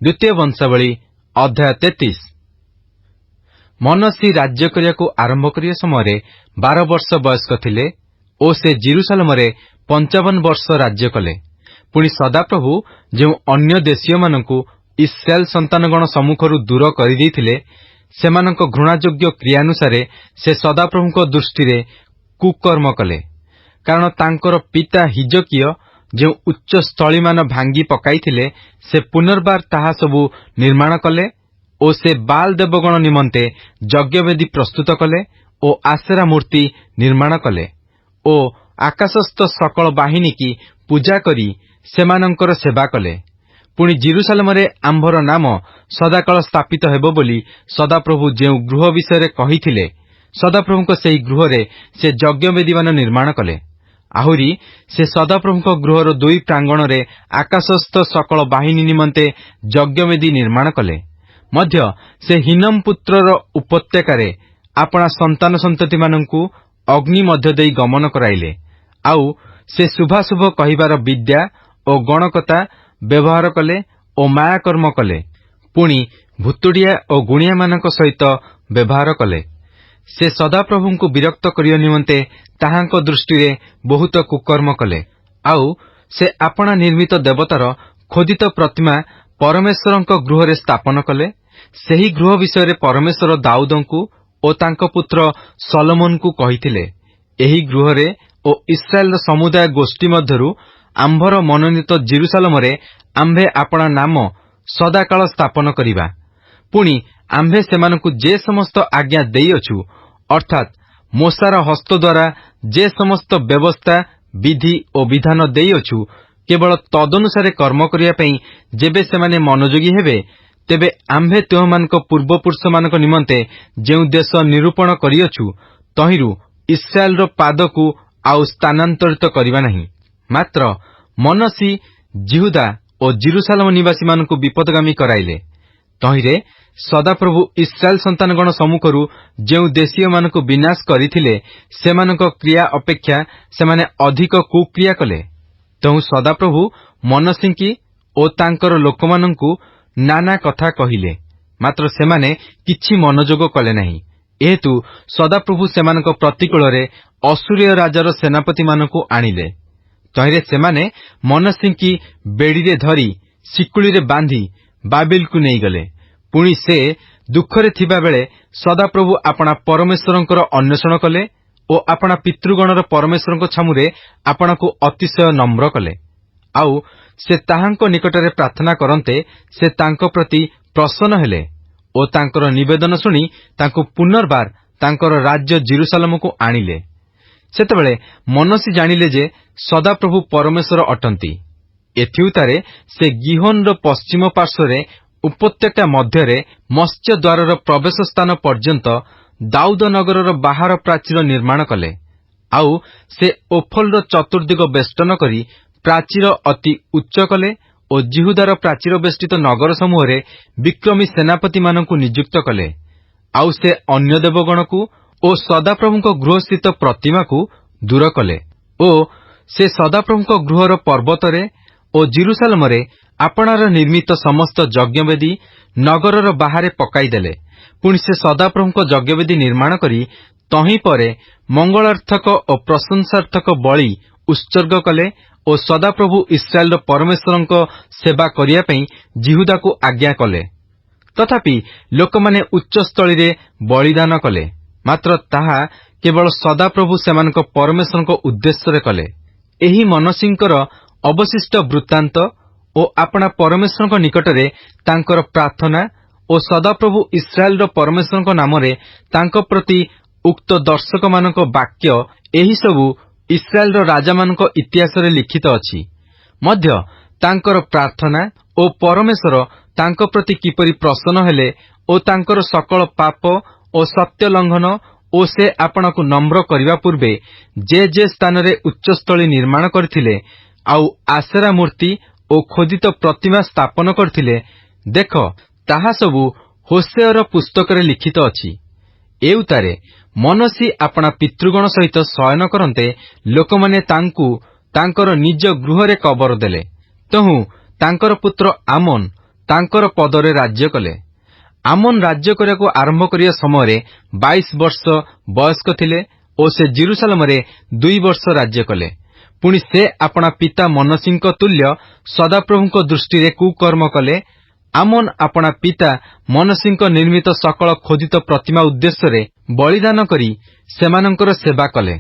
द्वितीय वंशावली अध्याय 33। मनसी राज्य करियाकु आरंभ करिया समय 12 वर्ष वयस्क थिले ओ से जेरुसालेमरे 55 वर्ष राज्य कले। पुणी सदाप्रभु जो अन्य देशीय मानकु इस्राएल संतानगण सम्मुखरु दूर करिदेइथिले सेमानक घृणायोग्य क्रियानुसारे से सदाप्रभुଙ୍କ दृष्टिरे कुकर्म कले। कारण तांकर पिता हिजकिय जो उच्च स्थली मान भांगी पकाइथिले से पुनर्बार ताहा सबु निर्माण कले ओ से बाल देवगण निमंते यज्ञवेदी प्रस्तुत कले ओ आसेरा मूर्ति निर्माण कले ओ आकाशस्थ सकल बाहिनी की पूजा करी सेमानंकर सेवा कले। पुणी जेरुसालेमरे आंभर नाम सदाकाल स्थापित हेबो बोली सदाप्रभु जो गृह विषय कहिथिले सदाप्रभुଙ୍କ सेही गृहरे से यज्ञवेदी मान निर्माण कले। आहुरी से सदाप्रभुଙ୍କ गृहर दुई प्रांगणरे आकाशस्थ सकल बाहिनी निमंते यज्ञवेदी निर्माण कले। मध्य से हिनम पुत्रर उपत्यकारे आपणा संतान संतति मानंकु अग्नि मध्य देई गमन कराइले। आउ से शुभाशुभ कहिबार विद्या ओ गणकता व्यवहार कले ओ मायाकर्म कले। पुणी भुतुड़िया ओ गुणिया मानक सहित व्यवहार कले। से सदाप्रभुଙ୍କୁ विरक्त करिया निमंते ताहांको दृष्टिरे बहुत कुकर्म कले। आउ से आपणा निर्मित देवतार खोदित प्रतिमा परमेश्वरଙ୍କ गृहरे स्थापन कले। सेही गृह विषय परमेश्वर दाऊदଙ୍କୁ ओ तांको पुत्र सलोमोनଙ୍କୁ कहिथिले एही गृहरे ओ इस्राएल समुदाय गोष्ठी मध्यरु आंभर मनोनीत जेरुसालेमरे आंभे आपणा नाम सदाकाल स्थापन करिबा। पुणी आंभे सेमानंकु जे समस्त आज्ञा देइअछु अर्थात मोसार हस्त द्वारा जे समस्त व्यवस्था विधि ओ विधान देइअछु केवल तदनुसारे कर्म करिया पई जेबे सेमाने मनोयोगी हेबे तेबे आंभे तेहमानक पूर्वपुरुष मानक निमंते जेउ देश निरूपण करिअछु तहिरु इस्राएल रो पादकु आउ स्थानांतरित करिबा नहीं। मात्र मनसी जिहुदा ओ जेरुसालेम निवासी मानकु विपदगामी कराइले। तहिरे सदाप्रभु इस्राएल संतानगण सम्मुखरु जेउ देशीय मानकु विनाश करिथिले सेमानक क्रिया अपेक्षा सेमाने अधिक कुक्रिया कले। तहु सदाप्रभु मनसींकी ओ तांकर लोकमानंकु नाना कथा कहिले मात्र सेमाने किछि मनोजोग कले नहीं। एहेतु सदाप्रभु सेमानक प्रतिकूलरे असुरीय राजार सेनापति मानकु आनिले। तहिरे सेमाने मनसींकी बेड़ीरे धरी शिकुलीरे बांधी बाबिलकु नहीं गले। पुणी से दुखरे थिबा बेले सदाप्रभु आपणा परमेश्वरंकर अन्वेषण कले ओ आपणा पितृगणर परमेश्वरंक छामुरे आपणाकु अतिशय नम्र कले। आउ से ताहांको निकटरे प्रार्थना करन्ते से तांको प्रति प्रसन्न हेले ओ तांकर निवेदन सुनी तांको पुनर्बार तांकर राज्य जेरुसालेमकु आनिले। सेतेबेले मनसी जानिले जे सदाप्रभु परमेश्वर अटंती। एथिउतारे से गिहोनर पश्चिम पार्श्वरे उपत्यका मध्यरे मत्स्य द्वारर प्रवेश स्थान पर्यंत दाऊद नगरर बाहर प्राचीर निर्माण कले। आउ से ओफलर चतुर्दिग बेष्टन करी प्राचीर अति उच्च कले ओ जिहुदार प्राचीर बेष्टित नगर समूहरे विक्रमी सेनापति मानकु नियुक्त कले। आउ से अन्य देवगणकु ओ सदाप्रभुଙ୍କ गृहस्थित प्रतिमाकु दूर कले ओ से सदाप्रभुଙ୍କ गृहर पर्वतरे ओ जेरुसालेमरे आपणार निर्मित समस्त यज्ञवेदी नगरर बाहरे पकाइदेले। पुणी से सदाप्रभुଙ୍କ यज्ञवेदी निर्माण करी तहीं परे मंगलार्थक ओ प्रशंसार्थक बलि उत्सर्ग कले ओ सदाप्रभु इस्राएल परमेश्वरଙ୍କ सेवा करिया पई जिहुदाकु आज्ञा कले। तथापि लोकमाने उच्च स्थलीरे बलिदान कले मात्र ताहा केवल सदाप्रभु सेमानक परमेश्वरଙ୍କ उद्देश्यरे कले। एही मनसींकर अवशिष्ट वृत्तांत ओ आपणा परमेश्वरଙ୍କ निकटरे तांकर प्रार्थना ओ सदाप्रभु इस्राएल परमेश्वरଙ୍କ नामरे तांको प्रति उक्त दर्शक मानक वाक्य एही सबु इस्राएल राजा मानक इतिहासरे लिखित अछि। मध्य तांकर प्रार्थना ओ परमेश्वर तांको प्रति किपरि प्रसन्न हेले ओ तांकर सकल पाप ओ सत्य लंघन ओ से आपणकु नम्र करिवा पूर्वे जे जे स्थानरे उच्चस्थली निर्माण करथिले आउ आसेरा मूर्ति ओ खोदित प्रतिमा स्थापन करथिले देख ताहा सबु होसेयर पुस्तकरे लिखित अछि। एउतारे मनसी आपणा पितृगण सहित शयन करन्ते लोकमाने तांकर निज गृहरे कबर देले। तहु तांकर पुत्र आमोन ତାଙ୍କର ପଦରେ ରାଜ୍ୟ କଲେ। ଆମୋନ ରାଜ୍ୟ କରିବାକୁ ଆରମ୍ଭ କରିବା ସମୟରେ 22 ବର୍ଷ ବୟସ୍କ ଥିଲେ ଓ ସେ ଜେରୁସାଲେମରେ 2 ବର୍ଷ ରାଜ୍ୟ କଲେ। ପୁଣି ସେ ଆପଣା ପିତା ମନସ୍ସୀଙ୍କ ତୁଲ୍ୟ ସଦାପ୍ରଭୁଙ୍କ ଦୃଷ୍ଟିରେ କୁକର୍ମ କଲେ। ଆମୋନ ଆପଣା ପିତା ମନସ୍ସୀଙ୍କ ନିର୍ମିତ ସକଳ ଖୋଦିତ ପ୍ରତିମା ଉଦ୍ଦେଶ୍ୟରେ ବଳିଦାନ କରି ସେମାନଙ୍କର ସେବା କଲେ।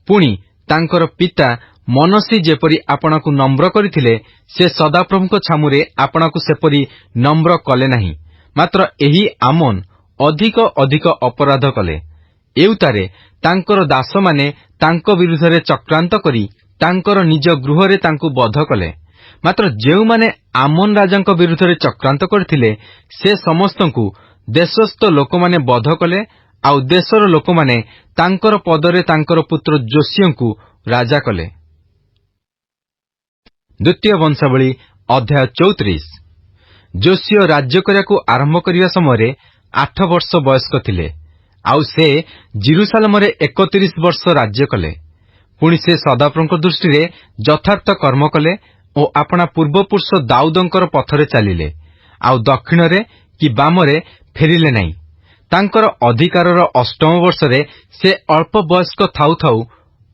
ପୁଣି ତାଙ୍କର ପିତା ମନସ୍ସୀ ଯେପରି ଆପଣାକୁ ନମ୍ର କରିଥିଲେ, ସେ ସଦାପ୍ରଭୁଙ୍କ ଛାମୁରେ ଆପଣାକୁ ସେପରି ନମ୍ର କଲେ ନାହିଁ। ମାତ୍ର ଏହି ଆମୋନ ଅଧିକ ଅଧିକ ଅପରାଧ କଲେ। ଏଉତାରେ ତାଙ୍କର ଦାସମାନେ ତାଙ୍କ ବିରୁଦ୍ଧରେ ଚକ୍ରାନ୍ତ କରି ତାଙ୍କର ନିଜ ଗୃହରେ ତାଙ୍କୁ ବଧ କଲେ। ମାତ୍ର ଯେଉଁମାନେ ଆମୋନ ରାଜାଙ୍କ ବିରୁଦ୍ଧରେ ଚକ୍ରାନ୍ତ କରିଥିଲେ, ସେ ସମସ୍ତଙ୍କୁ ଦେଶସ୍ଥ ଲୋକମାନେ ବଧ କଲେ। ଆଉ ଦେଶର ଲୋକମାନେ ତାଙ୍କର ପଦରେ ତାଙ୍କର ପୁତ୍ର ଯୋଶୀୟଙ୍କୁ ରାଜା କଲେ। ଦ୍ୱିତୀୟ ବଂଶାବଳୀ ଅଧ୍ୟାୟ 34। ଯୋଶୀୟ ରାଜ୍ୟ କରିବାକୁ ଆରମ୍ଭ କରିବା ସମୟରେ 8 ବର୍ଷ ବୟସ୍କ ଥିଲେ। ଆଉ ସେ ଜେରୁସାଲେମରେ 31 ବର୍ଷ ରାଜ୍ୟ କଲେ। ପୁଣି ସେ ସଦାପ୍ରଭୁଙ୍କ ଦୃଷ୍ଟିରେ ଯଥାର୍ଥ କର୍ମ କଲେ ଓ ଆପଣା ପୂର୍ବପୁରୁଷ ଦାଉଦଙ୍କର ପଥରେ ଚାଲିଲେ, ଆଉ ଦକ୍ଷିଣରେ କି ବାମରେ ଫେରିଲେ ନାହିଁ। ତାଙ୍କର ଅଧିକାରର 8ମ ବର୍ଷରେ ସେ ଅଳ୍ପ ବୟସ୍କ ଥାଉ ଥାଉ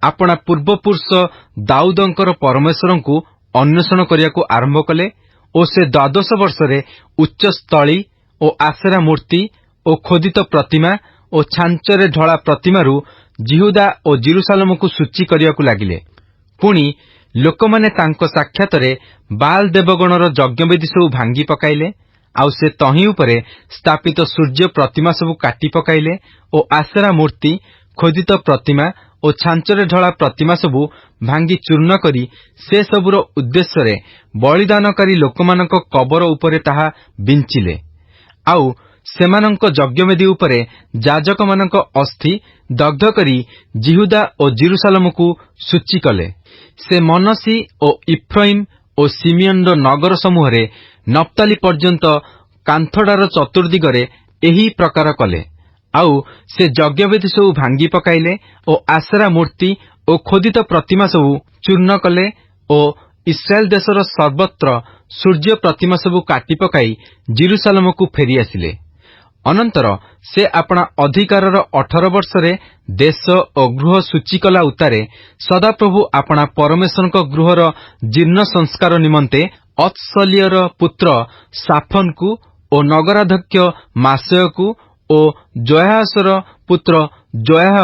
ଆପଣା ପୂର୍ବପୁରୁଷ ଦାଉଦଙ୍କର ପରମେଶ୍ୱରଙ୍କୁ ଅନ୍ୱେଷଣ କରିବାକୁ ଆରମ୍ଭ କଲେ ଓ ସେ 12 ବର୍ଷରେ ଉଚ୍ଚସ୍ଥଳୀ ଓ ଆସେରା ମୂର୍ତ୍ତି ଓ ଖୋଦିତ ପ୍ରତିମା ଓ ଛାଞ୍ଚରେ ଢଳା ପ୍ରତିମାରୁ ଜିହୁଦା ଓ ଜେରୁସାଲେମକୁ ସୂଚୀ କରିବାକୁ ଲାଗିଲେ। ପୁଣି ଲୋକମାନେ ତାଙ୍କ ସାକ୍ଷାତରେ ବାଲ୍ ଦେବଗଣର ଯଜ୍ଞବେଦୀ ସବୁ ଭାଙ୍ଗି ପକାଇଲେ। ଆଉ ସେ ତହିଁ ଉପରେ ସ୍ଥାପିତ ସୂର୍ଯ୍ୟ ପ୍ରତିମା ସବୁ କାଟି ପକାଇଲେ ଓ ଆସେରା ମୂର୍ତ୍ତି, ଖୋଦିତ ପ୍ରତିମା ଓ ଛାଞ୍ଚରେ ଢଳା ପ୍ରତିମା ସବୁ ଭାଙ୍ଗି ଚୂର୍ଣ୍ଣ କରି ସେ ସବୁର ଉଦ୍ଦେଶ୍ୟରେ ବଳିଦାନକାରୀ ଲୋକମାନଙ୍କ କବର ଉପରେ ତାହା ବିଞ୍ଚିଲେ। ଆଉ ସେମାନଙ୍କ ଯଜ୍ଞବେଦୀ ଉପରେ ଯାଜକମାନଙ୍କ ଅସ୍ଥି ଦଗ୍ଧ କରି ଜିହୁଦା ଓ ଜେରୁସାଲେମକୁ ସୂଚୀ କଲେ। ସେ ମନସ୍ସୀ ଓ ଇଫ୍ରାଇମ୍ ଓ ସିମିୟନର ନଗର ସମୂହରେ ନପ୍ତାଲି ପର୍ଯ୍ୟନ୍ତ କାନ୍ଥଡାର ଚତୁର୍ଦିଗରେ ଏହି ପ୍ରକାର କଲେ। ଆଉ ସେ ଯଜ୍ଞବେଦୀ ସବୁ ଭାଙ୍ଗି ପକାଇଲେ ଓ ଆସେରା ମୂର୍ତ୍ତି ଓ ଖୋଦିତ ପ୍ରତିମା ସବୁ ଚୂର୍ଣ୍ଣ କଲେ ଓ ଇସ୍ରାଏଲ ଦେଶର ସର୍ବତ୍ର ସୂର୍ଯ୍ୟ ପ୍ରତିମା ସବୁ କାଟି ପକାଇ ଜେରୁସାଲେମକୁ ଫେରି ଆସିଲେ। ଅନନ୍ତର ସେ ଆପଣା ଅଧିକାରର 18 ବର୍ଷରେ ଦେଶ ଓ ଗୃହ ସୂଚୀ କଲା ଉତ୍ତାରେ ସଦାପ୍ରଭୁ ଆପଣା ପରମେଶ୍ୱରଙ୍କ ଗୃହର ଜୀର୍ଣ୍ଣ ସଂସ୍କାର ନିମନ୍ତେ ଅତ୍ସଲିୟର ପୁତ୍ର ସାଫନକୁ ଓ ନଗରାଧ୍ୟକ୍ଷ ମାସେୟକୁ ଓ ଜୋୟାହସର ପୁତ୍ର ଜୋୟାହ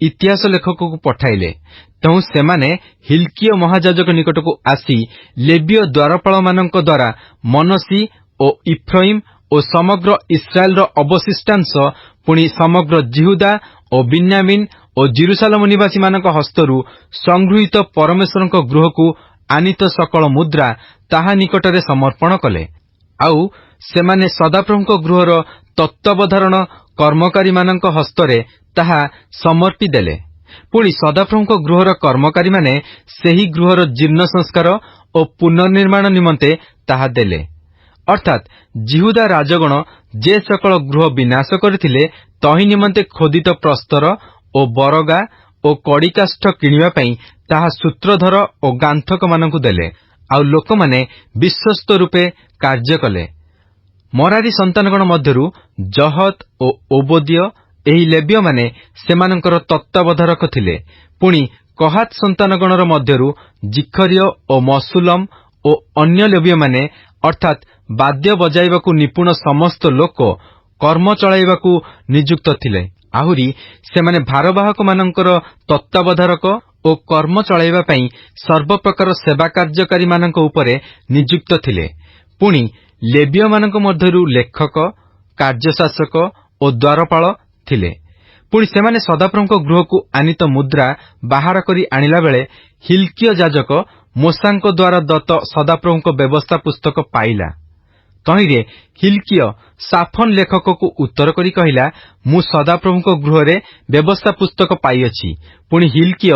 ଇତିହାସ ଲେଖକକୁ ପଠାଇଲେ। ତେଣୁ ସେମାନେ ହିଲ୍କିୟ ମହାଯାଜକ ନିକଟକୁ ଆସି ଲେବୀୟ ଦ୍ୱାରପାଳମାନଙ୍କ ଦ୍ୱାରା ମନସ୍ସୀ ଓ ଇଫ୍ରାଇମ୍ ଓ ସମଗ୍ର ଇସ୍ରାଏଲର ଅବଶିଷ୍ଟାଂଶ, ପୁଣି ସମଗ୍ର ଜିହୁଦା ଓ ବିନ୍ୟାମିନ୍ ଓ ଜେରୁସାଲେମ ନିବାସୀମାନଙ୍କ ହସ୍ତରୁ ସଂଗୃହୀତ ପରମେଶ୍ୱରଙ୍କ ଗୃହକୁ ଆନିତ ସକଳ ମୁଦ୍ରା ତାହା ନିକଟରେ ସମର୍ପଣ କଲେ। ଆଉ ସେମାନେ ସଦାପ୍ରଭୁଙ୍କ ଗୃହର ତତ୍ତ୍ୱାବଧାରଣ କର୍ମକାରୀମାନଙ୍କ ହସ୍ତରେ ତାହା ସମର୍ପି ଦେଲେ। ପୁଣି ସଦାପ୍ରଭୁଙ୍କ ଗୃହର କର୍ମକାରୀମାନେ ସେହି ଗୃହର ଜୀର୍ଣ୍ଣ ସଂସ୍କାର ଓ ପୁନର୍ନିର୍ମାଣ ନିମନ୍ତେ ତାହା ଦେଲେ। ଅର୍ଥାତ୍ ଜିହୁଦା ରାଜଗଣ ଯେ ସକଳ ଗୃହ ବିନାଶ କରିଥିଲେ, ତହିଁ ନିମନ୍ତେ ଖୋଦିତ ପ୍ରସ୍ତର ଓ ବରଗା ଓ କଡ଼ିକାଷ୍ଠ କିଣିବା ପାଇଁ ତାହା ସୂତ୍ରଧର ଓ ଗାନ୍ଥକମାନଙ୍କୁ ଦେଲେ। ଆଉ ଲୋକମାନେ ବିଶ୍ୱସ୍ତ ରୂପେ କାର୍ଯ୍ୟ କଲେ। ମରାରୀ ସନ୍ତାନଗଣ ମଧ୍ୟରୁ ଜହତ ଓ ଓବଦ୍ୟ ଏହି ଲେବ୍ୟମାନେ ସେମାନଙ୍କର ତତ୍ତ୍ୱାବଧାରକ ଥିଲେ। ପୁଣି କହାତ ସନ୍ତାନଗଣର ମଧ୍ୟରୁ ଜିଖରିୟ ଓ ମସୁଲମ ଓ ଅନ୍ୟ ଲେବ୍ୟମାନେ, ଅର୍ଥାତ୍ ବାଦ୍ୟ ବଜାଇବାକୁ ନିପୁଣ ସମସ୍ତ ଲୋକ କର୍ମ ଚଳାଇବାକୁ ନିଯୁକ୍ତ ଥିଲେ। ଆହୁରି ସେମାନେ ଭାରବାହକମାନଙ୍କର ତତ୍ତ୍ୱାବଧାରକ ଓ କର୍ମ ଚଳାଇବା ପାଇଁ ସର୍ବପ୍ରକାର ସେବା କାର୍ଯ୍ୟକାରୀମାନଙ୍କ ଉପରେ ନିଯୁକ୍ତ ଥିଲେ। ପୁଣି ଲେବ୍ୟମାନଙ୍କ ମଧ୍ୟରୁ ଲେଖକ, କାର୍ଯ୍ୟଶାସକ ଓ ଦ୍ୱାରପାଳ ଥିଲେ। ପୁଣି ସେମାନେ ସଦାପ୍ରଭୁଙ୍କ ଗୃହକୁ ଆନିତ ମୁଦ୍ରା ବାହାର କରି ଆଣିଲା ବେଳେ ହିଲ୍କିୟ ଯାଜକ ମୋଶାଙ୍କ ଦ୍ୱାରା ଦତ୍ତ ସଦାପ୍ରଭୁଙ୍କ ବ୍ୟବସ୍ଥା ପୁସ୍ତକ ପାଇଲା। ତହିଁରେ ହିଲ୍କିୟ ସାଫନ ଲେଖକକୁ ଉତ୍ତର କରି କହିଲା, ମୁଁ ସଦାପ୍ରଭୁଙ୍କ ଗୃହରେ ବ୍ୟବସ୍ଥା ପୁସ୍ତକ ପାଇଅଛି। ପୁଣି ହିଲ୍କିୟ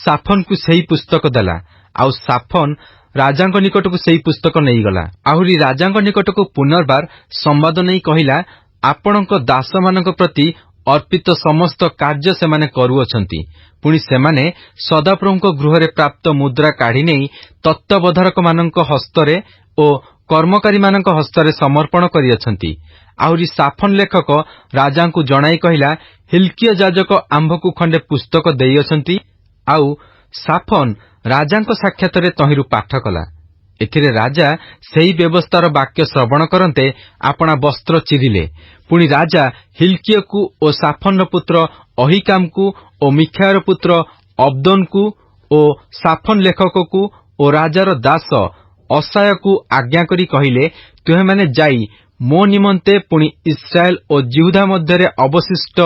ସାଫନକୁ ସେହି ପୁସ୍ତକ ଦେଲା। ଆଉ ସାଫନ ରାଜାଙ୍କ ନିକଟକୁ ସେହି ପୁସ୍ତକ ନେଇଗଲା। ଆହୁରି ରାଜାଙ୍କ ନିକଟକୁ ପୁନର୍ବାର ସମ୍ବାଦ ନେଇ କହିଲା, ଆପଣଙ୍କ ଦାସମାନଙ୍କ ପ୍ରତି ଅର୍ପିତ ସମସ୍ତ କାର୍ଯ୍ୟ ସେମାନେ କରୁଅଛନ୍ତି। ପୁଣି ସେମାନେ ସଦାପ୍ରଭୁଙ୍କ ଗୃହରେ ପ୍ରାପ୍ତ ମୁଦ୍ରା କାଢ଼ି ନେଇ ତତ୍ତ୍ୱାବଧାରକମାନଙ୍କ ହସ୍ତରେ ଓ କର୍ମକାରୀମାନଙ୍କ ହସ୍ତରେ ସମର୍ପଣ କରିଅଛନ୍ତି। ଆହୁରି ସାଫନ ଲେଖକ ରାଜାଙ୍କୁ ଜଣାଇ କହିଲା, ହିଲ୍କିୟ ଯାଜକ ଆମ୍ଭକୁ ଖଣ୍ଡେ ପୁସ୍ତକ ଦେଇଅଛନ୍ତି। ଆଉ ସାଫନ ରାଜାଙ୍କ ସାକ୍ଷାତରେ ତହିଁରୁ ପାଠ କଲା। ଏଥିରେ ରାଜା ସେହି ବ୍ୟବସ୍ଥାର ବାକ୍ୟ ଶ୍ରବଣ କରନ୍ତେ ଆପଣା ବସ୍ତ୍ର ଚିରିଲେ। ପୁଣି ରାଜା ହିଲ୍କିୟକୁ ଓ ସାଫନର ପୁତ୍ର ଅହିକାମକୁ ଓ ମିଖାୟର ପୁତ୍ର ଅବଦୋନକୁ ଓ ସାଫନ ଲେଖକକୁ ଓ ରାଜାର ଦାସ ଅସାୟକୁ ଆଜ୍ଞା କରି କହିଲେ, ତୁମେମାନେ ଯାଇ ମୋ ନିମନ୍ତେ ପୁଣି ଇସ୍ରାଏଲ ଓ ଜିହୁଦା ମଧ୍ୟରେ ଅବଶିଷ୍ଟ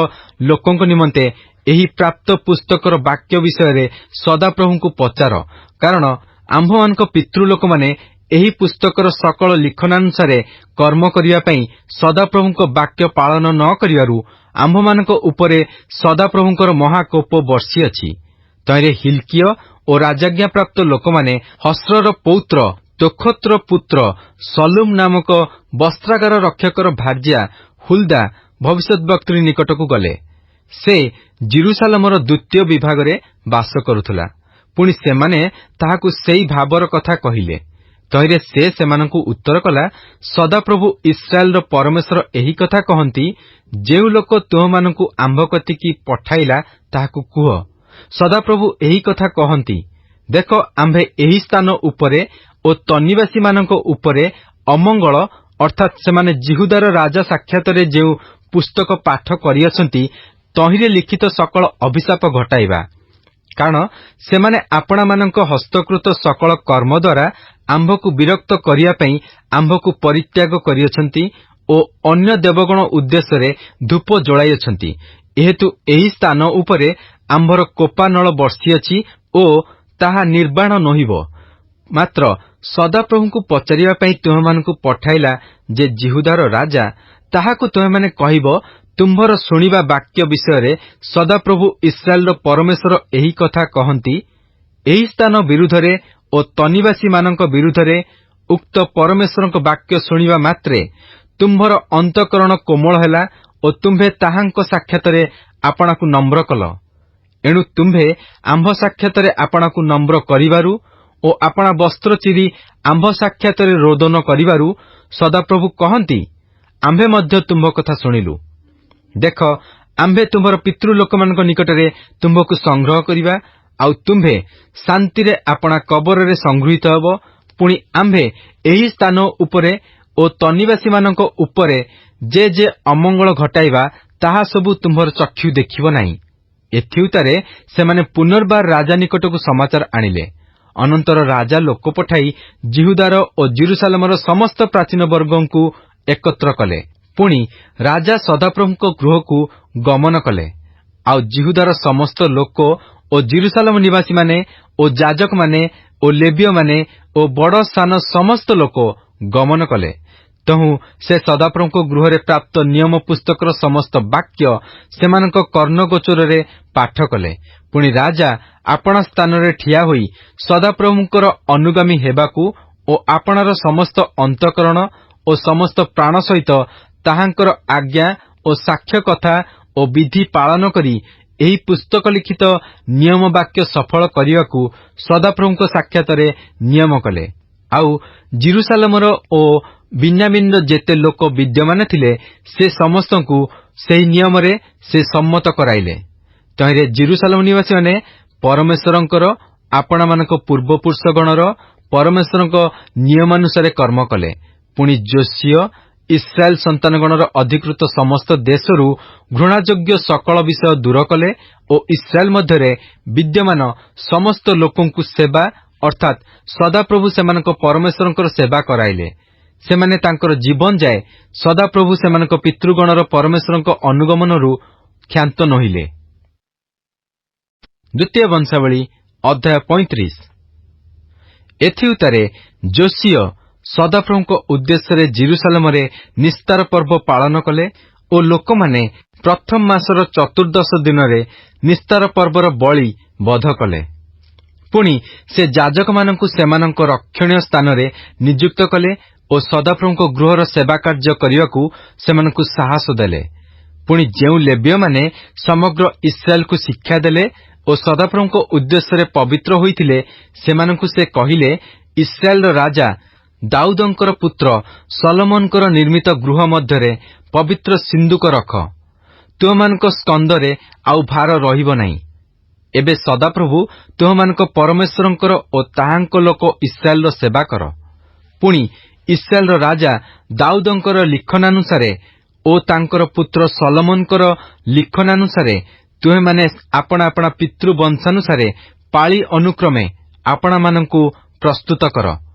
ଲୋକଙ୍କ ନିମନ୍ତେ ଏହି ପ୍ରାପ୍ତ ପୁସ୍ତକର ବାକ୍ୟ ବିଷୟରେ ସଦାପ୍ରଭୁଙ୍କୁ ପଚାର। କାରଣ ଆମ୍ଭମାନଙ୍କ ପିତୃଲୋକମାନେ ଏହି ପୁସ୍ତକର ସକଳ ଲିଖନାନୁସାରେ କର୍ମ କରିବା ପାଇଁ ସଦାପ୍ରଭୁଙ୍କ ବାକ୍ୟ ପାଳନ ନ କରିବାରୁ ଆମ୍ଭମାନଙ୍କ ଉପରେ ସଦାପ୍ରଭୁଙ୍କର ମହାକୋପ ବର୍ଷିଅଛି। ତହିଁରେ ହିଲ୍କିୟ ଓ ରାଜାଜ୍ଞାପ୍ରାପ୍ତ ଲୋକମାନେ ହସ୍ରର ପୌତ୍ର ତୋଖତ୍ର ପୁତ୍ର ସଲୁମ ନାମକ ବସ୍ତ୍ରାଗାର ରକ୍ଷକର ଭାର୍ଯ୍ୟା ହୁଲ୍ଦା ଭବିଷ୍ୟତବକ୍ତ୍ରୀ ନିକଟକୁ ଗଲେ। ସେ ଜିରୁସାଲମର ଦ୍ୱିତୀୟ ବିଭାଗରେ ବାସ କରୁଥିଲା। ପୁଣି ସେମାନେ ତାହାକୁ ସେହି ଭାବର କଥା କହିଲେ। ତହିଁରେ ସେ ସେମାନଙ୍କୁ ଉତ୍ତର କଲା, ସଦାପ୍ରଭୁ ଇସ୍ରାଏଲର ପରମେଶ୍ୱର ଏହି କଥା କହନ୍ତି, ଯେଉଁ ଲୋକ ତୁମମାନଙ୍କୁ ଆମ୍ଭ କତିକି ପଠାଇଲା ତାହାକୁ କୁହ, ସଦାପ୍ରଭୁ ଏହି କଥା କହନ୍ତି, ଦେଖ, ଆମ୍ଭେ ଏହି ସ୍ଥାନ ଉପରେ ଓ ତନିବାସୀମାନଙ୍କ ଉପରେ ଅମଙ୍ଗଳ ଅର୍ଥାତ୍ ସେମାନେ ଜିହୁଦାର ରାଜା ସାକ୍ଷାତରେ ଯେଉଁ ପୁସ୍ତକ ପାଠ କରିଅଛନ୍ତି ତହିଁରେ ଲିଖିତ ସକଳ ଅଭିଶାପ ଘଟାଇବା। କାରଣ ସେମାନେ ଆପଣାମାନଙ୍କ ହସ୍ତକୃତ ସକଳ କର୍ମ ଦ୍ୱାରା ଆମ୍ଭକୁ ବିରକ୍ତ କରିବା ପାଇଁ ଆମ୍ଭକୁ ପରିତ୍ୟାଗ କରିଅଛନ୍ତି ଓ ଅନ୍ୟ ଦେବଗଣ ଉଦ୍ଦେଶ୍ୟରେ ଧୂପ ଜଳାଇଅଛନ୍ତି। ଯେହେତୁ ଏହି ସ୍ଥାନ ଉପରେ ଆମ୍ଭର କୋପାନଳ ବର୍ଷିଅଛି ଓ ତାହା ନିର୍ବାଣ ନୋହିବ। ମାତ୍ର ସଦାପ୍ରଭୁଙ୍କୁ ପଚାରିବା ପାଇଁ ତୁମମାନଙ୍କୁ ପଠାଇଲା ଯେ ଜିହୁଦାର ରାଜା, ତାହାକୁ ତୁମେମାନେ କହିବ, ତୁମ୍ଭର ଶୁଣିବା ବାକ୍ୟ ବିଷୟରେ ସଦାପ୍ରଭୁ ଇସ୍ରାଏଲର ପରମେଶ୍ୱର ଏହି କଥା କହନ୍ତି, ଏହି ସ୍ଥାନ ବିରୁଦ୍ଧରେ ଓ ତନିବାସୀମାନଙ୍କ ବିରୁଦ୍ଧରେ ଉକ୍ତ ପରମେଶ୍ୱରଙ୍କ ବାକ୍ୟ ଶୁଣିବା ମାତ୍ରେ ତୁମ୍ଭର ଅନ୍ତଃକରଣ କୋମଳ ହେଲା ଓ ତୁମ୍ଭେ ତାହାଙ୍କ ସାକ୍ଷାତରେ ଆପଣାକୁ ନମ୍ର କଲ। ଏଣୁ ତୁମ୍ଭେ ଆମ୍ଭ ସାକ୍ଷାତରେ ଆପଣାକୁ ନମ୍ର କରିବାରୁ ଓ ଆପଣା ବସ୍ତ୍ର ଚିରି ଆମ୍ଭ ସାକ୍ଷାତରେ ରୋଦନ କରିବାରୁ ସଦାପ୍ରଭୁ କହନ୍ତି, ଆମ୍ଭେ ମଧ୍ୟ ତୁମ୍ଭ କଥା ଶୁଣିଲୁ। ଦେଖ, ଆମ୍ଭେ ତୁମ୍ଭର ପିତୃଲୋକମାନଙ୍କ ନିକଟରେ ତୁମ୍ଭକୁ ସଂଗ୍ରହ କରିବା, ଆଉ ତୁମ୍ଭେ ଶାନ୍ତିରେ ଆପଣା କବରରେ ସଂଗୃହୀତ ହେବ। ପୁଣି ଆମ୍ଭେ ଏହି ସ୍ଥାନ ଉପରେ ଓ ତନିବାସୀମାନଙ୍କ ଉପରେ ଯେ ଅମଙ୍ଗଳ ଘଟାଇବା ତାହା ସବୁ ତୁମ୍ଭର ଚକ୍ଷୁ ଦେଖିବ ନାହିଁ। ଏଥିଉତ୍ତାରେ ସେମାନେ ପୁନର୍ବାର ରାଜା ନିକଟକୁ ସମାଚାର ଆଣିଲେ। ଅନନ୍ତର ରାଜା ଲୋକ ପଠାଇ ଜିହୁଦାର ଓ ଜିରୁସାଲମର ସମସ୍ତ ପ୍ରାଚୀନ ବର୍ଗଙ୍କୁ ଏକତ୍ର କଲେ। ପୁଣି ରାଜା ସଦାପ୍ରଭୁଙ୍କ ଗୃହକୁ ଗମନ କଲେ। ଆଉ ଜିହୁଦାର ସମସ୍ତ ଲୋକ ଓ ଜିରୁସାଲମ ନିବାସୀମାନେ ଓ ଯାଜକମାନେ ଓ ଲେବୀୟମାନେ ଓ ବଡ଼ ସାନ ସମସ୍ତ ଲୋକ ଗମନ କଲେ। ତହୁଁ ସେ ସଦାପ୍ରଭୁଙ୍କ ଗୃହରେ ପ୍ରାପ୍ତ ନିୟମ ପୁସ୍ତକର ସମସ୍ତ ବାକ୍ୟ ସେମାନଙ୍କ କର୍ଣ୍ଣଗୋଚରରେ ପାଠ କଲେ। ପୁଣି ରାଜା ଆପଣା ସ୍ଥାନରେ ଠିଆ ହୋଇ ସଦାପ୍ରଭୁଙ୍କର ଅନୁଗାମୀ ହେବାକୁ ଓ ଆପଣାର ସମସ୍ତ ଅନ୍ତଃକରଣ ଓ ସମସ୍ତ ପ୍ରାଣ ସହିତ ତାହାଙ୍କର ଆଜ୍ଞା ଓ ସାକ୍ଷ୍ୟ କଥା ଓ ବିଧି ପାଳନ କରି ଏହି ପୁସ୍ତକ ଲିଖିତ ନିୟମ ବାକ୍ୟ ସଫଳ କରିବାକୁ ସଦାପ୍ରଭୁଙ୍କ ସାକ୍ଷାତରେ ନିୟମ କଲେ। ଆଉ ଜିରୁସାଲମର ଓ ବିନ୍ୟାମିନର ଯେତେ ଲୋକ ବିଦ୍ୟମାନ ଥିଲେ ସେ ସମସ୍ତଙ୍କୁ ସେହି ନିୟମରେ ସେ ସମ୍ମତ କରାଇଲେ। ତହିଁରେ ଜିରୁସାଲମ ନିବାସୀମାନେ ପରମେଶ୍ୱରଙ୍କର ଆପଣାମାନଙ୍କ ପୂର୍ବପୁରୁଷଗଣର ପରମେଶ୍ୱରଙ୍କ ନିୟମାନୁସାରେ କର୍ମ କଲେ। ପୁଣି ଯୋଶୀୟ ଇସ୍ରାଏଲ ସନ୍ତାନଗଣର ଅଧିକୃତ ସମସ୍ତ ଦେଶରୁ ଘୃଣାଯୋଗ୍ୟ ସକଳ ବିଷୟ ଦୂର କଲେ ଓ ଇସ୍ରାଏଲ ମଧ୍ୟରେ ବିଦ୍ୟମାନ ସମସ୍ତ ଲୋକଙ୍କୁ ସେବା ଅର୍ଥାତ୍ ସଦାପ୍ରଭୁ ସେମାନଙ୍କ ପରମେଶ୍ୱରଙ୍କର ସେବା କରାଇଲେ। ସେମାନେ ତାଙ୍କର ଜୀବନ ଯାଏ ସଦାପ୍ରଭୁ ସେମାନଙ୍କ ପିତୃଗଣର ପରମେଶ୍ୱରଙ୍କ ଅନୁଗମନରୁ କ୍ଷାନ୍ତ ନୋହିଲେ। ଦ୍ୱିତୀୟ ବଂଶାବଳୀ ଅଧ୍ୟାୟ 35। ଏଥିଉତ୍ତାରେ ଯୋଶୀୟ ସଦାପ୍ରଭୁଙ୍କ ଉଦ୍ଦେଶ୍ୟରେ ଜିରୁସାଲମରେ ନିସ୍ତାର ପର୍ବ ପାଳନ କଲେ ଓ ଲୋକମାନେ ପ୍ରଥମ ମାସର ଚତୁର୍ଦ୍ଦଶ ଦିନରେ ନିସ୍ତାର ପର୍ବର ବଳି ବଧ କଲେ। ପୁଣି ସେ ଯାଜକମାନଙ୍କୁ ସେମାନଙ୍କ ରକ୍ଷଣୀୟ ସ୍ଥାନରେ ନିଯୁକ୍ତ କଲେ ଓ ସଦାପ୍ରଭୁଙ୍କ ଗୃହର ସେବା କାର୍ଯ୍ୟ କରିବାକୁ ସେମାନଙ୍କୁ ସାହସ ଦେଲେ। ପୁଣି ଯେଉଁ ଲେବୀୟମାନେ ସମଗ୍ର ଇସ୍ରାଏଲକୁ ଶିକ୍ଷା ଦେଲେ ଓ ସଦାପ୍ରଭୁଙ୍କ ଉଦ୍ଦେଶ୍ୟରେ ପବିତ୍ର ହୋଇଥିଲେ ସେମାନଙ୍କୁ ସେ କହିଲେ, ଇସ୍ରାଏଲର ରାଜା ଦାଉଦଙ୍କର ପୁତ୍ର ସଲୋମନଙ୍କର ନିର୍ମିତ ଗୃହ ମଧ୍ୟରେ ପବିତ୍ର ସିନ୍ଦୁକ ରଖ। ତୁମମାନଙ୍କ ସ୍କନ୍ଧରେ ଆଉ ଭାର ରହିବ ନାହିଁ। ଏବେ ସଦାପ୍ରଭୁ ତୁମମାନଙ୍କ ପରମେଶ୍ୱରଙ୍କର ଓ ତାହାଙ୍କ ଲୋକ ଇସ୍ରାଏଲର ସେବା କର। ପୁଣି ଇସ୍ରାଏଲର ରାଜା ଦାଉଦଙ୍କର ଲିଖନାନୁସାରେ ଓ ତାଙ୍କର ପୁତ୍ର ସଲୋମନଙ୍କର ଲିଖନାନୁସାରେ ତୁମେମାନେ ଆପଣା ଆପଣା ପିତୃବଂଶାନୁସାରେ ପାଳି ଅନୁକ୍ରମେ ଆପଣାମାନଙ୍କୁ ପ୍ରସ୍ତୁତ କର।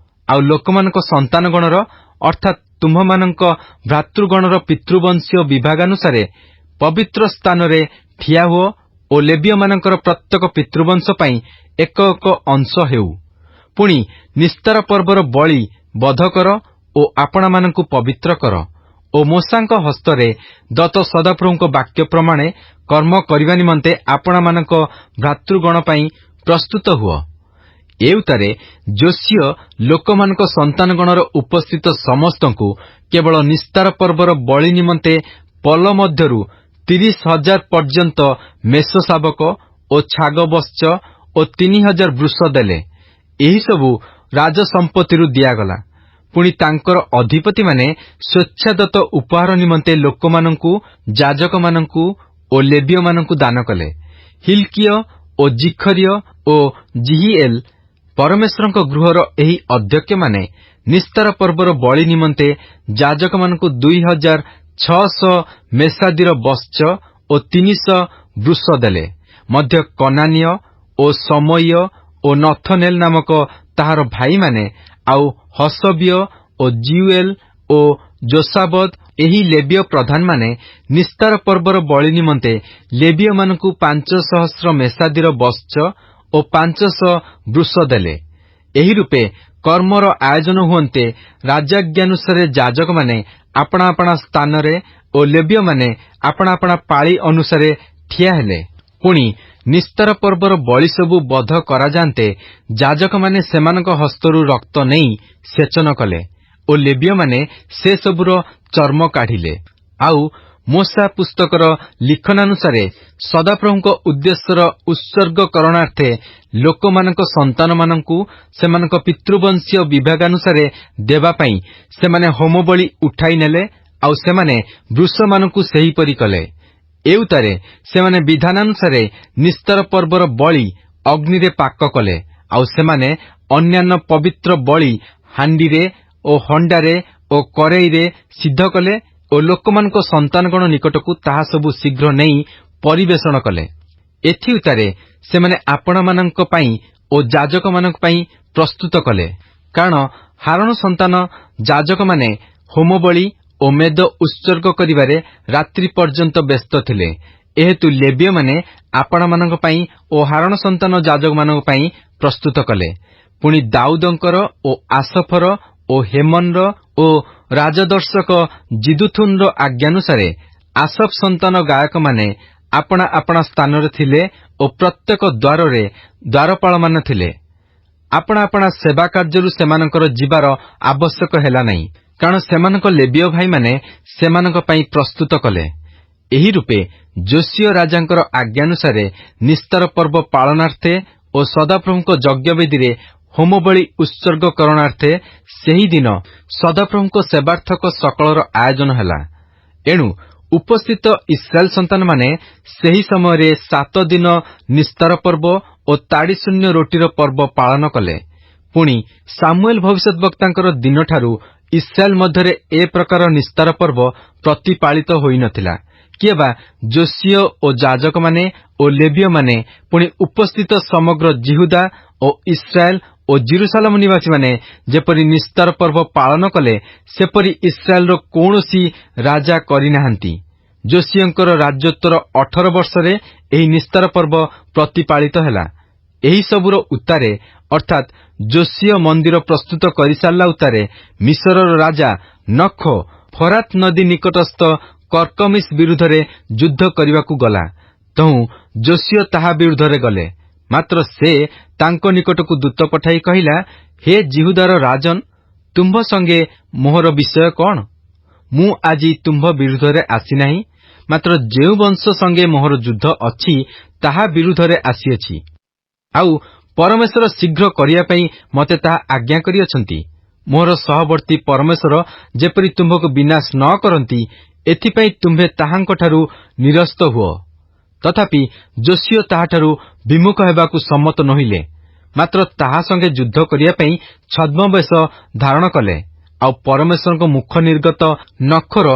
ଆଉ ଲୋକମାନଙ୍କ ସନ୍ତାନଗଣର ଅର୍ଥାତ୍ ତୁମ୍ଭମାନଙ୍କ ଭ୍ରାତୃଗଣର ପିତୃବଂଶୀୟ ବିଭାଗାନୁସାରେ ପବିତ୍ର ସ୍ଥାନରେ ଠିଆ ହୁଅ ଓ ଲେବୀୟମାନଙ୍କର ପ୍ରତ୍ୟେକ ପିତୃବଂଶ ପାଇଁ ଏକ ଏକ ଅଂଶ ହେଉ। ପୁଣି ନିସ୍ତାର ପର୍ବର ବଳି ବଧ କର ଓ ଆପଣାମାନଙ୍କୁ ପବିତ୍ର କର ଓ ମୋଶାଙ୍କ ହସ୍ତରେ ଦତ୍ତ ସଦାପ୍ରଭୁଙ୍କ ବାକ୍ୟ ପ୍ରମାଣେ କର୍ମ କରିବା ନିମନ୍ତେ ଆପଣାମାନଙ୍କ ଭ୍ରାତୃଗଣ ପାଇଁ ପ୍ରସ୍ତୁତ ହୁଅ। ଏଉତାରେ ଯୋଶୀୟ ଲୋକମାନଙ୍କ ସନ୍ତାନଗଣର ଉପସ୍ଥିତ ସମସ୍ତଙ୍କୁ କେବଳ ନିସ୍ତାର ପର୍ବର ବଳି ନିମନ୍ତେ ପଲ ମଧ୍ୟରୁ 30,000 ପର୍ଯ୍ୟନ୍ତ ମେଷ ଶାବକ ଓ ଛାଗବତ୍ସ ଓ 3,000 ବୃଷ ଦେଲେ। ଏହିସବୁ ରାଜସମ୍ପତ୍ତିରୁ ଦିଆଗଲା। ପୁଣି ତାଙ୍କର ଅଧିପତିମାନେ ସ୍ୱେଚ୍ଛାଦତ୍ତ ଉପହାର ନିମନ୍ତେ ଲୋକମାନଙ୍କୁ, ଯାଜକମାନଙ୍କୁ ଓ ଲେବୀୟମାନଙ୍କୁ ଦାନ କଲେ। ହିଲ୍କିୟ ଓ ଜିଖରିୟ ଓ ଜିହିଏଲ ପରମେଶ୍ୱରଙ୍କ ଗୃହର ଏହି ଅଧ୍ୟକ୍ଷମାନେ ନିସ୍ତାର ପର୍ବର ବଳି ନିମନ୍ତେ ଯାଜକମାନଙ୍କୁ 2,600 ମେସାଦିର ବତ୍ସ ଓ 300 ବୃଷ ଦେଲେ। ମଧ୍ୟ କନାନୀୟ ଓ ସମୟ ଓ ନଥନେଲ ନାମକ ତାହାର ଭାଇମାନେ ଆଉ ହସବିୟ ଓ ଜିଉଏଲ ଓ ଯୋସାବଦ ଏହି ଲେବୀୟ ପ୍ରଧାନମାନେ ନିସ୍ତାର ପର୍ବର ବଳି ନିମନ୍ତେ ଲେବୀୟମାନଙ୍କୁ 500 ମେସାଦିର ବତ୍ସ ଓ 500 ବୃଷ ଦେଲେ। ଏହି ରୂପେ କର୍ମର ଆୟୋଜନ ହୁଅନ୍ତେ ରାଜାଜ୍ଞାନୁସାରେ ଯାଜକମାନେ ଆପଣା ଆପଣା ସ୍ଥାନରେ ଓ ଲେବୀୟମାନେ ଆପଣା ଆପଣା ପାଳି ଅନୁସାରେ ଠିଆ ହେଲେ। ପୁଣି ନିସ୍ତାର ପର୍ବର ବଳି ସବୁ ବଧ କରାଯାନ୍ତେ ଯାଜକମାନେ ସେମାନଙ୍କ ହସ୍ତରୁ ରକ୍ତ ନେଇ ସେଚନ କଲେ ଓ ଲେବୀୟମାନେ ସେ ସବୁର ଚର୍ମ କାଢ଼ିଲେ। ଆଉ ମୋଶା ପୁସ୍ତକର ଲିଖନାନୁସାରେ ସଦାପ୍ରଭୁଙ୍କ ଉଦ୍ଦେଶ୍ୟର ଉତ୍ସର୍ଗକରଣାର୍ଥେ ଲୋକମାନଙ୍କ ସନ୍ତାନମାନଙ୍କୁ ସେମାନଙ୍କ ପିତୃବଂଶୀୟ ବିଭାଗାନୁସାରେ ଦେବାପାଇଁ ସେମାନେ ହୋମବଳି ଉଠାଇ ନେଲେ। ଆଉ ସେମାନେ ବୃଷମାନଙ୍କୁ ସେହିପରି କଲେ। ଏଉତାରେ ସେମାନେ ବିଧାନାନୁସାରେ ନିସ୍ତାର ପର୍ବର ବଳି ଅଗ୍ନିରେ ପାକ କଲେ। ଆଉ ସେମାନେ ଅନ୍ୟାନ୍ୟ ପବିତ୍ର ବଳି ହାଣ୍ଡିରେ ଓ ହଣ୍ଡାରେ ଓ କରେଇରେ ସିଦ୍ଧ କଲେ ଓ ଲୋକମାନଙ୍କ ସନ୍ତାନଗଣ ନିକଟକୁ ତାହା ସବୁ ଶୀଘ୍ର ନେଇ ପରିବେଷଣ କଲେ। ଏଥିଉତାରେ ସେମାନେ ଆପଣମାନଙ୍କ ପାଇଁ ଓ ଯାଜକମାନଙ୍କ ପାଇଁ ପ୍ରସ୍ତୁତ କଲେ। କାରଣ ହାରଣ ସନ୍ତାନ ଯାଜକମାନେ ହୋମବଳି ଓ ମେଦ ଉତ୍ସର୍ଗ କରିବାରେ ରାତ୍ରି ପର୍ଯ୍ୟନ୍ତ ବ୍ୟସ୍ତ ଥିଲେ। ଏହେତୁ ଲେବୀୟମାନେ ଆପଣମାନଙ୍କ ପାଇଁ ଓ ହାରଣ ସନ୍ତାନ ଯାଜକମାନଙ୍କ ପାଇଁ ପ୍ରସ୍ତୁତ କଲେ। ପୁଣି ଦାଉଦଙ୍କର ଓ ଆସଫର ଓ ହେମନର ଓ ରାଜଦର୍ଶକ ଜିଦୁଥୁନର ଆଜ୍ଞାନୁସାରେ ଆସଫ ସନ୍ତାନ ଗାୟକମାନେ ଆପଣା ଆପଣା ସ୍ଥାନରେ ଥିଲେ ଓ ପ୍ରତ୍ୟେକ ଦ୍ୱାରରେ ଦ୍ୱାରପାଳମାନେ ଥିଲେ। ଆପଣା ଆପଣା ସେବା କାର୍ଯ୍ୟରୁ ସେମାନଙ୍କର ଯିବାର ଆବଶ୍ୟକ ହେଲା ନାହିଁ, କାରଣ ସେମାନଙ୍କ ଲେବୀୟ ଭାଇମାନେ ସେମାନଙ୍କ ପାଇଁ ପ୍ରସ୍ତୁତ କଲେ। ଏହି ରୂପେ ଯୋଶୀୟ ରାଜାଙ୍କର ଆଜ୍ଞାନୁସାରେ ନିସ୍ତାର ପର୍ବ ପାଳନାର୍ଥେ ଓ ସଦାପ୍ରଭୁଙ୍କ ଯଜ୍ଞବେଦୀରେ ହୋମବଳି ଉତ୍ସର୍ଗକରଣାର୍ଥେ ସେହିଦିନ ସଦାପ୍ରଭୁଙ୍କ ସେବାର୍ଥକ ସକଳର ଆୟୋଜନ ହେଲା। ଏଣୁ ଉପସ୍ଥିତ ଇସ୍ରାଏଲ ସନ୍ତାନମାନେ ସେହି ସମୟରେ 7 ଦିନ ନିସ୍ତାର ପର୍ବ ଓ ତାଡ଼ିଶୂନ୍ୟ ରୋଟିର ପର୍ବ ପାଳନ କଲେ। ପୁଣି ସାମୁଏଲ ଭବିଷ୍ୟତବକ୍ତାଙ୍କର ଦିନଠାରୁ ଇସ୍ରାଏଲ ମଧ୍ୟରେ ଏ ପ୍ରକାର ନିସ୍ତାର ପର୍ବ ପ୍ରତିପାଳିତ ହୋଇନଥିଲା। କିଏ ବା ଯୋଶୀୟ ଓ ଯାଜକମାନେ ଓ ଲେବୀୟମାନେ ପୁଣି ଉପସ୍ଥିତ ସମଗ୍ର ଜିହୁଦା ଓ ଇସ୍ରାଏଲ ଓ ଜିରୁସାଲମ ନିବାସୀମାନେ ଯେପରି ନିସ୍ତାର ପର୍ବ ପାଳନ କଲେ, ସେପରି ଇସ୍ରାଏଲର କୌଣସି ରାଜା କରିନାହାନ୍ତି। ଯୋଶୀୟଙ୍କର ରାଜତ୍ୱର 18 ବର୍ଷରେ ଏହି ନିସ୍ତାର ପର୍ବ ପ୍ରତିପାଳିତ ହେଲା। ଏହି ସବୁର ଉତ୍ତାରେ ଅର୍ଥାତ୍ ଯୋଶୀୟ ମନ୍ଦିର ପ୍ରସ୍ତୁତ କରିସାରିଲା ଉତ୍ତାରେ ମିଶରର ରାଜା ନଖୋ ଫରାତ ନଦୀ ନିକଟସ୍ଥ କର୍କମିଶ ବିରୁଦ୍ଧରେ ଯୁଦ୍ଧ କରିବାକୁ ଗଲା। ତହୁଁ ଯୋଶୀୟ ତାହା ବିରୁଦ୍ଧରେ ଗଲେ। ମାତ୍ର ସେ ତାଙ୍କ ନିକଟକୁ ଦୂତ ପଠାଇ କହିଲା, ହେ ଜିହୁଦାର ରାଜନ, ତୁମ୍ଭ ସଙ୍ଗେ ମୋହର ବିଷୟ କଣ? ମୁଁ ଆଜି ତୁମ୍ଭ ବିରୁଦ୍ଧରେ ଆସିନାହିଁ, ମାତ୍ର ଯେଉଁ ବଂଶ ସଙ୍ଗେ ମୋହର ଯୁଦ୍ଧ ଅଛି ତାହା ବିରୁଦ୍ଧରେ ଆସିଅଛି। ଆଉ ପରମେଶ୍ୱର ଶୀଘ୍ର କରିବା ପାଇଁ ମୋତେ ତାହା ଆଜ୍ଞା କରିଅଛନ୍ତି। मोर सहवर्ती परमेश्वर जेपरि तुम्भको विनाश न करन्ति एथिपई तुम्भे ताहांकठारु निरस्त हुओ। तथापि जोसियो ताहाठारु विमुख हेबाकु सम्मत नहिले, मात्र ताहा संगे युद्ध करिया पई छद्मवेश धारण कले, आउ परमेश्वरको मुख निर्गत नखर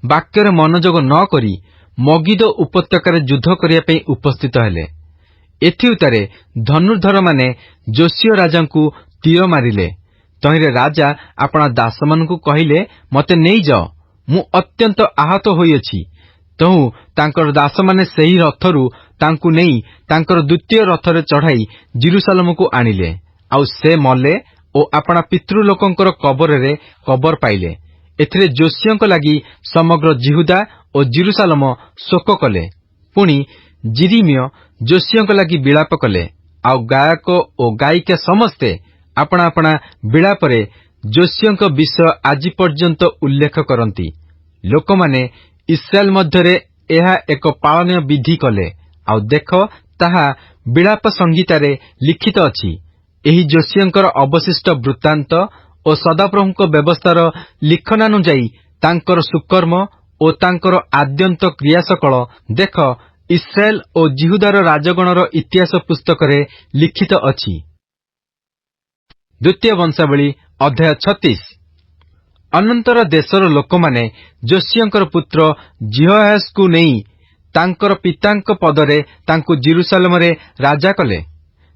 वाक्यर मनोजोग न करी मगिदो उपत्यकार युद्ध करिया पई उपस्थित हेले। एथि उतारे धनुर्धर माने जोसियो राजांकु तीर मारिले। तहिरे राजा आपणा दासमानंकु कहिले, मते नेई जाओ, मु अत्यंत आहत होइअछि। तहु तांकर दासमाने सेही रथरु तांकु नेई तांकर द्वितीय रथरे चढ़ाई जेरुसालेमकु आनिले, आउ से मले ओ आपणा पितृलोकंकर कबररे कबर पाइले। एथिरे जोसियोंक लागि समग्र जिहुदा ओ जेरुसालेम शोक कले। पुणी जिरिमियो जोसियोंक लागि विलाप कले, आउ गायक ओ गायिका समस्ते आपणा आपणा विलापरे जोसियोंक विषय आज पर्यंत उल्लेख करती। लोकमाने इस्राएल मध्यरे एहा एक पालनीय विधि कले, आउ देख ताहा विलाप संहितारे लिखित अछि। एही जोसियोंकर अवशिष्ट वृत्तांत ओ सदाप्रभुंक व्यवस्थार लिखनानुଯାୟୀ तांकर सुकर्म ओ तांकर आद्यंत क्रियासकल देख इस्राएल ओ जिहुदार राजगणर इतिहास पुस्तकरे लिखित अछि। द्वितीय वंशावली अध्याय 36। अनंतर देशर लोकमाने जोसियोंकर पुत्र जिहोआहाजकु नेई तांकर पितांक पदरे तांकु जेरुसालेमरे राजा कले।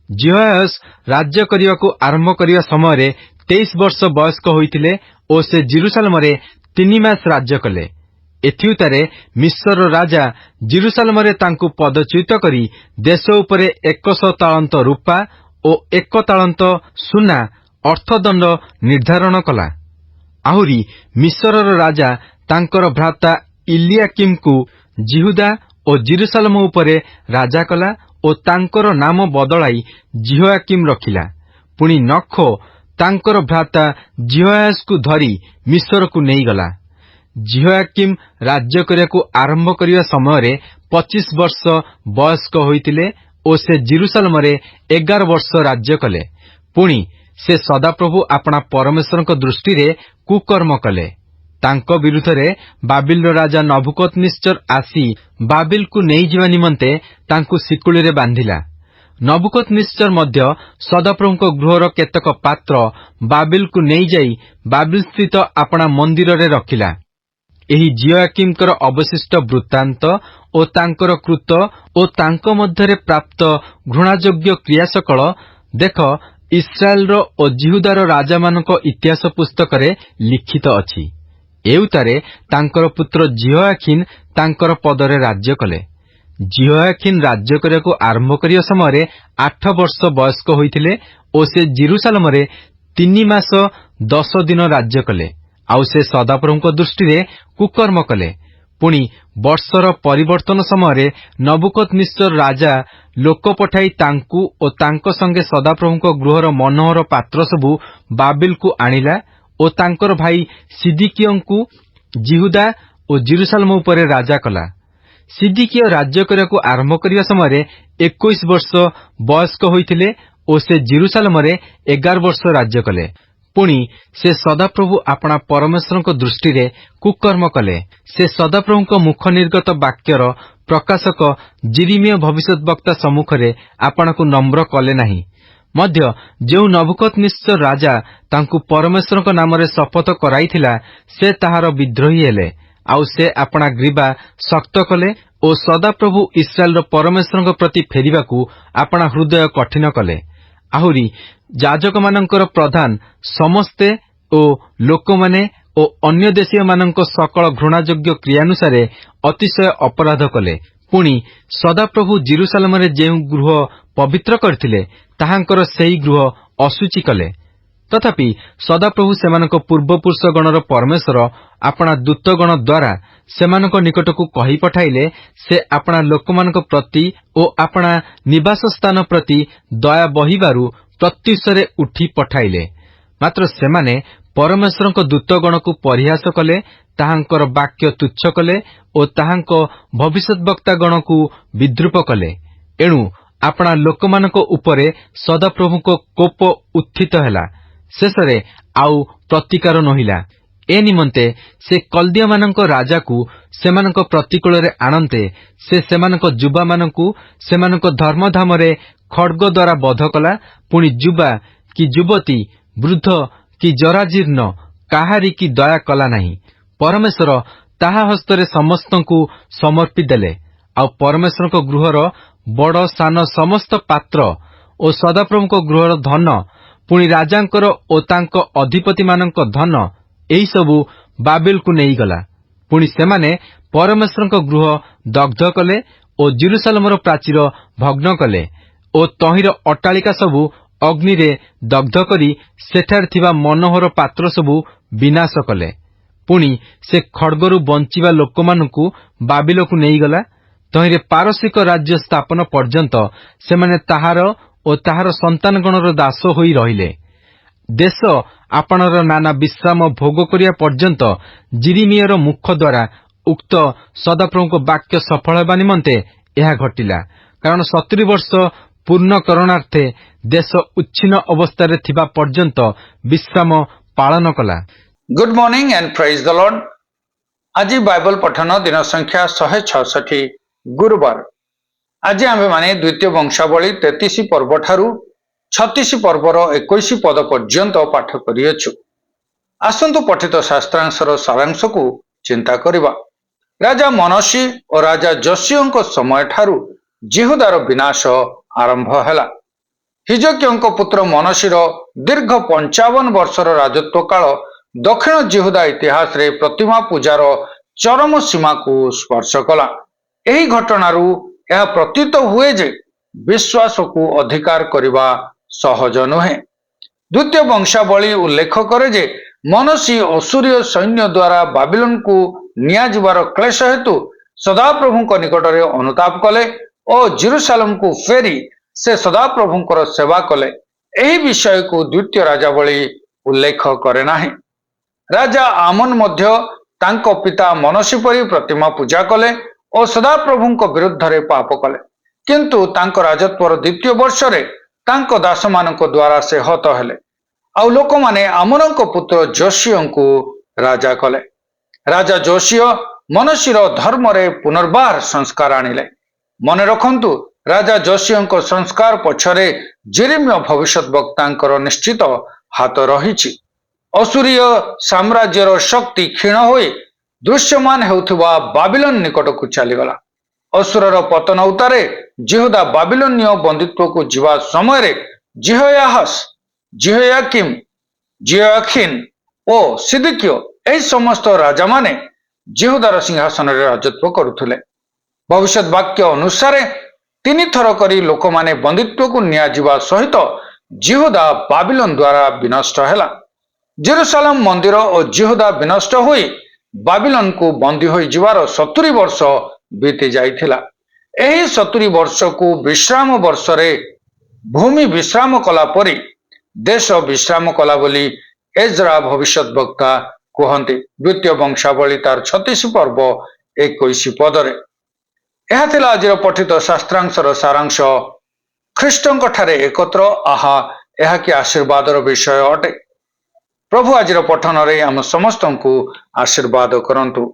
जिहोआहाज राज्य करिवाकु आरंभ करिवा समयरे 23 वर्ष वयस्क होइतिले ओ से जेरुसालेमरे 3 मास राज्य कले। एथिउतारे मिस्र राजा जेरुसालेमरे तांकु पदच्युत करी देश उपरे 100 तालंत रूपा ओ 1 तालंत सुना अर्थदंड निर्धारण कला। आहुरी मिस्रर राजा तांकर भ्राता इलियाकिमकु जिहुदा ओ जेरुसालेम उपरे राजा कला ओ तांकर नाम बदलाई जिहोयाकिम रखिला। पुणी नखो तांकर भ्राता जिहोआहाजकु धरी मिस्रकु नेई गला। जिहोयाकिम राज्य करियाकु आरंभ करिवा समयरे 25 वर्ष वयस्क होइतिले ओ से जेरुसालेमरे 11 वर्ष राज्य कले। पुणी से सदाप्रभु आपणा परमेश्वरଙ୍କ दृष्टिरे कुकर्म कले। तांको विरुद्धरे बाबिलर राजा नबुकदनेस्सर आसी बाबिलकु नेई जिवा निमंते तांकु सिकुळीरे बांधिला। नबुकदनेस्सर मध्य सदाप्रभुଙ୍କ गृहर केतक पात्र बाबिलकु नेई जाई बाबिल स्थित आपणा मंदिररे रखिला। एही जिहोयाकिमकर अवशिष्ट वृत्तांत ओ तांकर कृत ओ तांको मध्यरे प्राप्त घृणायोग्य क्रियासकल देख इस्राएलर ओ जिहुदार राजामानक इतिहास पुस्तकरे लिखित अछि। एउतारे तांकर पुत्र जिहोयाखिन तांकर पदरे राज्य कले। जिहोयाखिन राज्य करियाकु आरंभ करिया समयरे 8 वर्ष वयस्क होइतिले ओ से जेरुसालेमरे 3 मास 10 दिन राज्य कले, आउ से सदाप्रभुଙ୍କ दृष्टिरे कुकर्म कले। पुणी वर्षर परिवर्तन समयरे नबुकदनेस्सर राजा लोक पठाई तांकु ओ तांको संगे सदाप्रभुଙ୍କ गृहर मनोहर पात्र सबु बाबिलकु आनिला ओ तांकर भाई सिदिकियंकु जिहुदा ओ जेरुसालेम उपरे राजा कला। सिदिकिय राज्य करियाकु आरंभ करिया समयरे 21 वर्ष वयस्क होइतिले ओ से जेरुसालेमरे 11 वर्ष राज्य कले। पुणी से सदाप्रभु आपणा परमेश्वरଙ୍କ दृष्टिरे कुकर्म कले। से सदाप्रभुଙ୍କ मुख निर्गत वाक्यर प्रकाशक जिरिमिय भविष्यद्वक्ता सम्मुखरे आपणकु नम्र कले नाही। मध्य जेउ नबुकदनेस्सर राजा तांकु परमेश्वरଙ୍କ नामरे शपथ कराइथिला से ताहार विद्रोही हेले, आउ से आपणा ग्रीवा शक्त कले ओ सदाप्रभु इस्राएलर परमेश्वरଙ୍କ प्रति फेरिबाकु आपणा हृदय कठिन कले। आहुरी याजकमानंकर प्रधान समस्ते ओ लोकमाने ओ अन्य देशीय मानंक सकल घृणायोग्य क्रियानुसारे अतिशय अपराध कले। पुणी सदाप्रभु जेरुसालेमरे जेउ गृह पवित्र करथिले ताहांकर सेही गृह अशुचि कले। तथापि सदाप्रभु सेमानक पूर्वपुरुष गणर परमेश्वर आपणा दूतगण द्वारा सेमानक निकटकु कहि पठाइले से आपणा लोकमानक प्रति ओ आपणा निवास स्थान प्रति दया बहिबारु प्रत्युषरे उठी पठाइले। मात्र सेमाने परमेश्वरଙ୍କ दूतगणकु परिहास कले, ताहांकर वाक्य तुच्छ कले ओ ताहांक भविष्यद्वक्ता गणकु विद्रूप कले। एणु आपणा लोकमानक उपरे सदाप्रभुଙ୍କ कोप उत्थित हेला। शेषरे आउ ପ୍ରତିକାର ନହିଲା। ଏ ନିମନ୍ତେ ସେ କଲ୍ଦିୟମାନଙ୍କ ରାଜାକୁ ସେମାନଙ୍କ ପ୍ରତିକୂଳରେ ଆଣନ୍ତେ ସେ ସେମାନଙ୍କ ଯୁବାମାନଙ୍କୁ ସେମାନଙ୍କ ଧର୍ମଧାମରେ ଖଡ୍ଗ ଦ୍ୱାରା ବଧ କଲା। ପୁଣି ଯୁବା କି ଯୁବତୀ, ବୃଦ୍ଧ କି ଜରାଜୀର୍ଣ୍ଣ କାହାରି କି ଦୟା କଲା ନାହିଁ। ପରମେଶ୍ୱର ତାହା ହସ୍ତରେ ସମସ୍ତଙ୍କୁ ସମର୍ପି ଦେଲେ। ଆଉ ପରମେଶ୍ୱରଙ୍କ ଗୃହର ବଡ଼ ସାନ ସମସ୍ତ ପାତ୍ର ଓ ସଦାପ୍ରଭୁଙ୍କ ଗୃହର ଧନ, ପୁଣି ରାଜାଙ୍କର ଓ ତାଙ୍କ ଅଧିପତିମାନଙ୍କ ଧନ, ଏହିସବୁ ବାବିଲକୁ ନେଇଗଲା। ପୁଣି ସେମାନେ ପରମେଶ୍ୱରଙ୍କ ଗୃହ ଦଗ୍ଧ କଲେ ଓ ଜେରୁସାଲେମର ପ୍ରାଚୀର ଭଗ୍ନ କଲେ ଓ ତହିଁର ଅଟ୍ଟାଳିକା ସବୁ ଅଗ୍ନିରେ ଦଗ୍ଧ କରି ସେଠାରେ ଥିବା ମନୋହର ପାତ୍ର ସବୁ ବିନାଶ କଲେ। ପୁଣି ସେ ଖଡ୍ଗରୁ ବଞ୍ଚିବା ଲୋକମାନଙ୍କୁ ବାବିଲକୁ ନେଇଗଲା। ତହିଁରେ ପାରସିକ ରାଜ୍ୟ ସ୍ଥାପନ ପର୍ଯ୍ୟନ୍ତ ସେମାନେ ତାହାର ଓ ତାହାର ସନ୍ତାନଗଣର ଦାସ ହୋଇ ରହିଲେ। ଦେଶ ଆପଣାର ନାନା ବିଶ୍ରାମ ଭୋଗ କରିବା ପର୍ଯ୍ୟନ୍ତ ଜିରିମିୟର ମୁଖ ଦ୍ୱାରା ଉକ୍ତ ସଦାପ୍ରଭୁଙ୍କ ବାକ୍ୟ ସଫଳ ହେବା ନିମନ୍ତେ ଏହା ଘଟିଲା। କାରଣ 70 ବର୍ଷ ପୂର୍ଣ୍ଣକରଣାର୍ଥେ ଦେଶ ଉଚ୍ଛିନ୍ନ ଅବସ୍ଥାରେ ଥିବା ପର୍ଯ୍ୟନ୍ତ ବିଶ୍ରାମ ପାଳନ କଲା। Good morning and praise the Lord. आज बाइबल पठन दिन संख्या 166 गुरुवार। आज आम मैंने द्वितीय वंशावली 33 पर्व ठारू 36 पर्वर 21 पद पर्यंत पाठ करियछु। आसंतु पठित शास्त्रांशर सारांश को चिंता करिबा। राजा मनसी और राजा जोसियों समय ठारू जिहुदार विनाश आरंभ हैला। हिजकियों पुत्र मनसीर दीर्घ 55 वर्षर राजत्व काल दक्षिण जिहुदा इतिहास रे प्रतिमा पूजार चरम सीमा को स्पर्श कला। यही घटनारू यह प्रतीत हुए जे विश्वास को अधिकार करने सहज नुहे। द्वितीय वंशावली उल्लेख करे जे मनसी असुरीय सैन्य द्वारा बाबिलोन को नियाजिबार क्लेश हेतु सदाप्रभु निकट में अनुताप कले और जेरुसालेम को फेरी से सदाप्रभुंकर सेवा कले। यही विषय को द्वितीय राजावली उल्लेख करे नाही। राजा आमन मध्य तांको पिता मनसी परी प्रतिमा पूजा कले और सदाप्रभुंक विरुद्ध रे पाप कले। किंतु तांको राजत्वर द्वितीय वर्ष रे तांको दास मानक द्वारा से हत हेले। आउ लोक माने आमनक पुत्र जोशियों को राजा कले। राजा जोशियो मनसीर धर्म रे पुनर्बार संस्कार आनिले। मन रखंतु राजा जोशियों संस्कार पछरे जेरेमिया भविष्यत वक्तांकर निश्चित हाथ रहिछि। असुरीय साम्राज्यर शक्ति क्षीण होई दृश्यमान हेउथुवा बाबिलोन निकट को चलीगला। असुरर पतन उतारे जिहुदा बाबिलोनीय बंदित्व को जीवा समय रे जिहोयाहास, जिहोयाकिम, जिहोयाखिन ओ सिदकियो एही समस्त राजा माने जिहुदार सिंहासन रे राजत्व करुथुले। भविष्यत वाक्य अनुसारे 3 थर करी लोक माने बंदित्व को नियाजिवा सहित जिहुदा बाबिलोन द्वारा विनष्ट हैला। जेरुसालेम मंदिर और जिहुदा विनष्ट होई बाबिलोन को बंदी होई जिवार 70 वर्ष बीती जाइथिला। एही 70 वर्ष को विश्राम वर्ष रे भूमि विश्राम कला परी देश विश्राम कला बोली एजरा भविष्यत वक्ता कहते। द्वितीय वंशावली तार 36 पर्व 21 पदरे। यह थिला आजिर पठित शास्त्रांशर सारांश। ख्रीष्टंक ठारे एकत्र आहा यह कि आशीर्वादर विषय अटे। प्रभु आजिर पठन रे आम समस्त को आशीर्वाद करंतु।